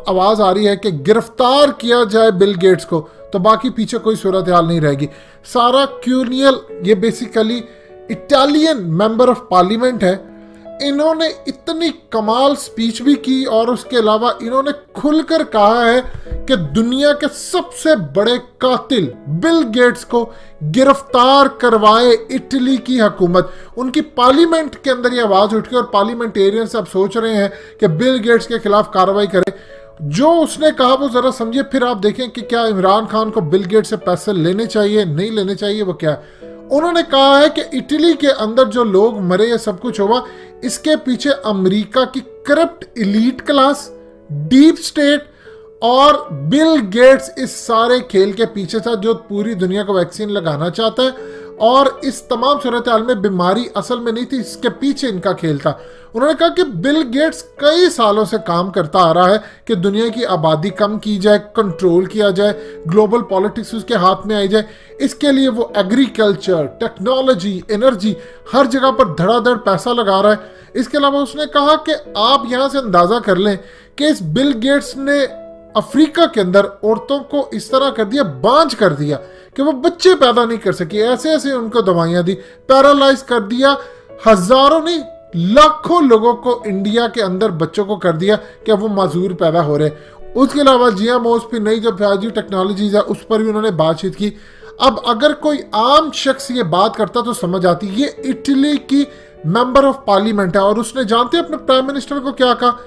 आवाज आ रही है कि गिरफ्तार किया जाए बिल गेट्स को, तो बाकी पीछे कोई सूरत हाल नहीं रहेगी। सारा क्यूनियल, ये basically Italian member of parliament है, इन्होंने इतनी कमाल स्पीच भी की और उसके अलावा इन्होंने खुलकर कहा है कि दुनिया के सबसे बड़े कातिल बिल गेट्स को गिरफ्तार करवाए इटली की हुकूमत। उनकी पार्लियामेंट के अंदर ये आवाज उठ गई और पार्लियामेंटेरियंस अब सोच रहे हैं कि बिल गेट्स के खिलाफ कार्रवाई करें। जो उसने कहा वो जरा समझिए, फिर आप देखें कि क्या इमरान खान को बिल गेट्स से पैसे लेने चाहिए नहीं लेने चाहिए। वो क्या है, उन्होंने कहा है कि इटली के अंदर जो लोग मरे या सब कुछ हुआ, इसके पीछे अमेरिका की corrupt elite class, deep state और बिल गेट्स इस सारे खेल के पीछे था, जो पूरी दुनिया को वैक्सीन लगाना चाहता है। और इस तमाम सूरत हाल में बीमारी असल में नहीं थी, इसके पीछे इनका खेल था। उन्होंने कहा कि बिल गेट्स कई सालों से काम करता आ रहा है कि दुनिया की आबादी कम की जाए, कंट्रोल किया जाए, ग्लोबल पॉलिटिक्स उसके हाथ में आई जाए। इसके लिए वो एग्रीकल्चर, टेक्नोलॉजी, एनर्जी हर जगह पर धड़ाधड़ पैसा लगा रहा है। इसके अलावा उसने कहा कि आप यहां से अंदाजा कर लें कि इस बिल गेट्स ने अफ्रीका के अंदर औरतों को इस तरह कर दिया, बांझ कर दिया कि वो बच्चे पैदा नहीं कर सकी। ऐसे ऐसे उनको दवाइयां दी, पैरालाइज कर दिया, हजारों नहीं लाखों लोगों को इंडिया के अंदर बच्चों को कर दिया कि वो माजूर पैदा हो रहे। उसके अलावा GMOs पे नई जो 5G टेक्नोलॉजीज है उस पर भी उन्होंने बातचीत की। अब अगर कोई आम शख्स ये बात करता तो समझ आती, ये इटली की मेंबर ऑफ पार्लियामेंट है और उसने जानते अपने प्राइम मिनिस्टर को क्या कहा।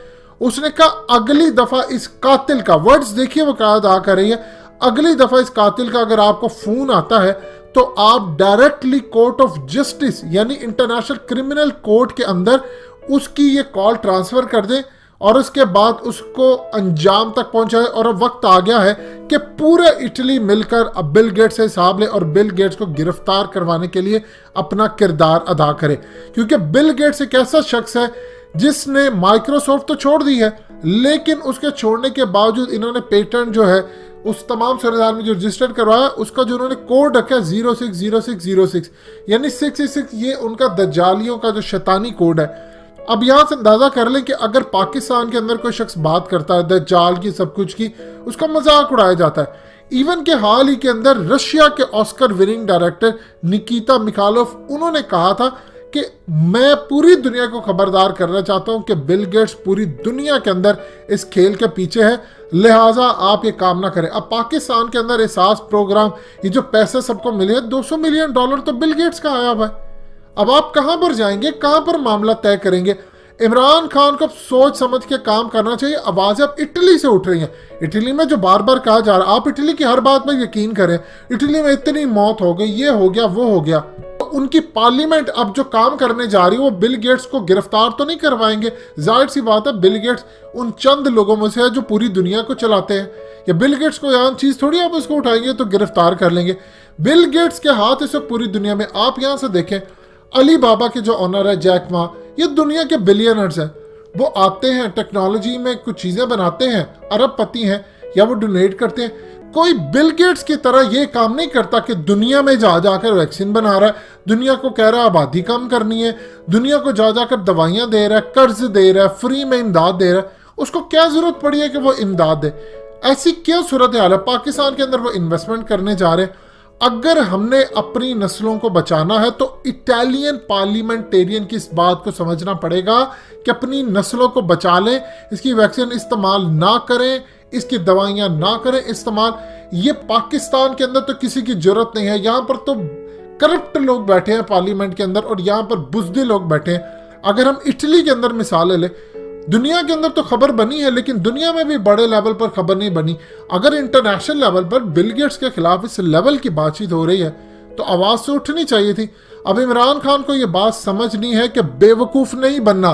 उसने कहा अगली दफा इस कातिल का, वर्ड्स देखिए वो क्या अदा कर रही है, अगली दफा इस कातिल का अगर आपको फोन आता है तो आप डायरेक्टली कोर्ट ऑफ जस्टिस यानी इंटरनेशनल क्रिमिनल कोर्ट के अंदर उसकी ये कॉल ट्रांसफर कर दें और उसके बाद उसको अंजाम तक पहुंचाए। और अब वक्त आ गया है कि पूरे इटली मिलकर अब बिल गेट्स से हिसाब ले और बिल गेट्स को गिरफ्तार करवाने के लिए अपना किरदार अदा करे, क्योंकि बिल गेट्स एक ऐसा शख्स है जिसने माइक्रोसॉफ्ट तो छोड़ दी है, लेकिन उसके छोड़ने के बावजूद इन्होंने पेटेंट जो है उस तमाम सरदार में जो रजिस्टर्ड करवाया, उसका जो उन्होंने कोड रखा है 060606 यानी 666, ये उनका दज्जालियों का जो शैतानी कोड है। अब यहां से अंदाजा कर लें कि अगर पाकिस्तान के अंदर कोई शख्स बात करता है दज्जाल की, सब कुछ की, उसका मजाक उड़ाया जाता है। इवन के हाल ही के अंदर रशिया के ऑस्कर विनिंग डायरेक्टर निकिता मिखालोफ, उन्होंने कहा था कि मैं पूरी दुनिया को खबरदार करना चाहता हूं कि बिल गेट्स पूरी दुनिया के अंदर इस खेल के पीछे है, लिहाजा आप ये काम ना करें। अब पाकिस्तान के अंदर एहसास प्रोग्राम, ये जो पैसे सबको मिले हैं $200 मिलियन तो बिल गेट्स का आया हुआ है। अब आप कहां पर जाएंगे, कहां पर मामला तय करेंगे। इमरान खान को सोच समझ के काम करना चाहिए। आवाजें अब इटली से उठ रही हैं, इटली में जो बार बार कहा जा रहा है, आप इटली की हर बात पर यकीन करें, इटली में इतनी मौत हो गई, ये हो गया वो हो गया। उनकी पार्लियामेंट अब जो काम करने जा रही है वो बिल गेट्स को गिरफ्तार तो नहीं करवाएंगे। जाहिर सी बात है, बिल गेट्स उन चंद लोगों में से है जो पूरी दुनिया को चलाते हैं। या बिल गेट्स को यहाँ चीज थोड़ी आप उसको उठाएंगे तो गिरफ्तार कर लेंगे। बिल गेट्स के हाथ इस पूरी दुनिया में, आप यहाँ से देखें, अली बाबा के जो ऑनर है जैक मा, ये दुनिया के बिलियनर्स हैं। वो आते हैं टेक्नोलॉजी में कुछ चीजें बनाते हैं, अरबपति हैं, या वो डोनेट करते हैं। कोई बिल गेट्स की तरह ये काम नहीं करता कि दुनिया में जा जाकर वैक्सीन बना रहा है, दुनिया को कह रहा है आबादी कम करनी है, दुनिया को जा जाकर दवाइयां दे रहा है, कर्ज दे रहा है, फ्री में इमदाद दे रहा है। उसको क्या जरूरत पड़ी है कि वो इमदाद दे? ऐसी क्या सूरत हाल है? पाकिस्तान के अंदर वो इन्वेस्टमेंट करने जा रहे हैं। अगर हमने अपनी नस्लों को बचाना है तो इटालियन पार्लियामेंटेरियन की इस बात को समझना पड़ेगा कि अपनी नस्लों को बचा लें, इसकी वैक्सीन इस्तेमाल ना करें, इसकी दवाइयां ना करें इस्तेमाल। ये पाकिस्तान के अंदर तो किसी की जरूरत नहीं है, यहाँ पर तो करप्ट लोग बैठे हैं पार्लियामेंट के अंदर और यहाँ पर बुज़दिल लोग बैठे हैं। अगर हम इटली के अंदर मिसालें लें, दुनिया के अंदर तो खबर बनी है लेकिन दुनिया में भी बड़े लेवल पर खबर नहीं बनी। अगर इंटरनेशनल लेवल पर बिल गेट्स के खिलाफ इस लेवल की बातचीत हो रही है तो आवाज से उठनी चाहिए थी। अब इमरान खान को यह बात समझनी है कि बेवकूफ नहीं बनना।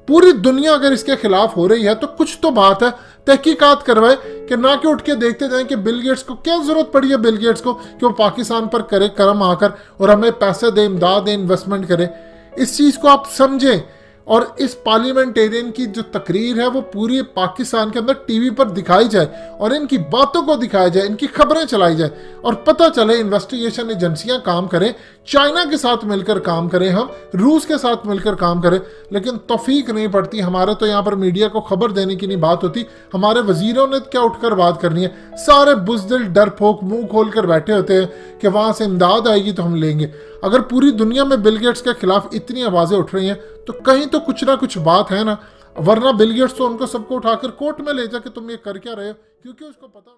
पूरी दुनिया अगर इसके खिलाफ हो रही है तो कुछ तो बात है, तहकीकात करवाए, कि ना कि उठ के देखते जाएं कि बिल गेट्स को क्या जरूरत पड़ी है, बिल गेट्स को कि वो पाकिस्तान पर करे करम आकर और हमें पैसे दे, इमदाद दे, इन्वेस्टमेंट करे। इस चीज को आप समझें और इस पार्लियामेंटेरियन की जो तकरीर है वो पूरी पाकिस्तान के अंदर टीवी पर दिखाई जाए और इनकी बातों को दिखाया जाए, इनकी खबरें चलाई जाए और पता चले, इन्वेस्टिगेशन एजेंसियां काम करें चाइना के साथ मिलकर काम करें, हम रूस के साथ मिलकर काम करें, लेकिन तौफीक नहीं पड़ती। हमारे तो यहाँ पर मीडिया को खबर देने की नहीं बात होती, हमारे वजीरों ने क्या उठकर बात करनी है। सारे बुजदिल डरपोक मुंह खोल कर बैठे होते हैं कि वहां से इमदाद आएगी तो हम लेंगे। अगर पूरी दुनिया में बिल गेट्स के खिलाफ इतनी आवाजें उठ रही हैं तो कहीं तो कुछ ना कुछ बात है ना, वरना बिल गेट्स तो उनको सबको उठाकर कोर्ट में ले जाके तुम ये कर क्या रहे हो, क्योंकि उसको पता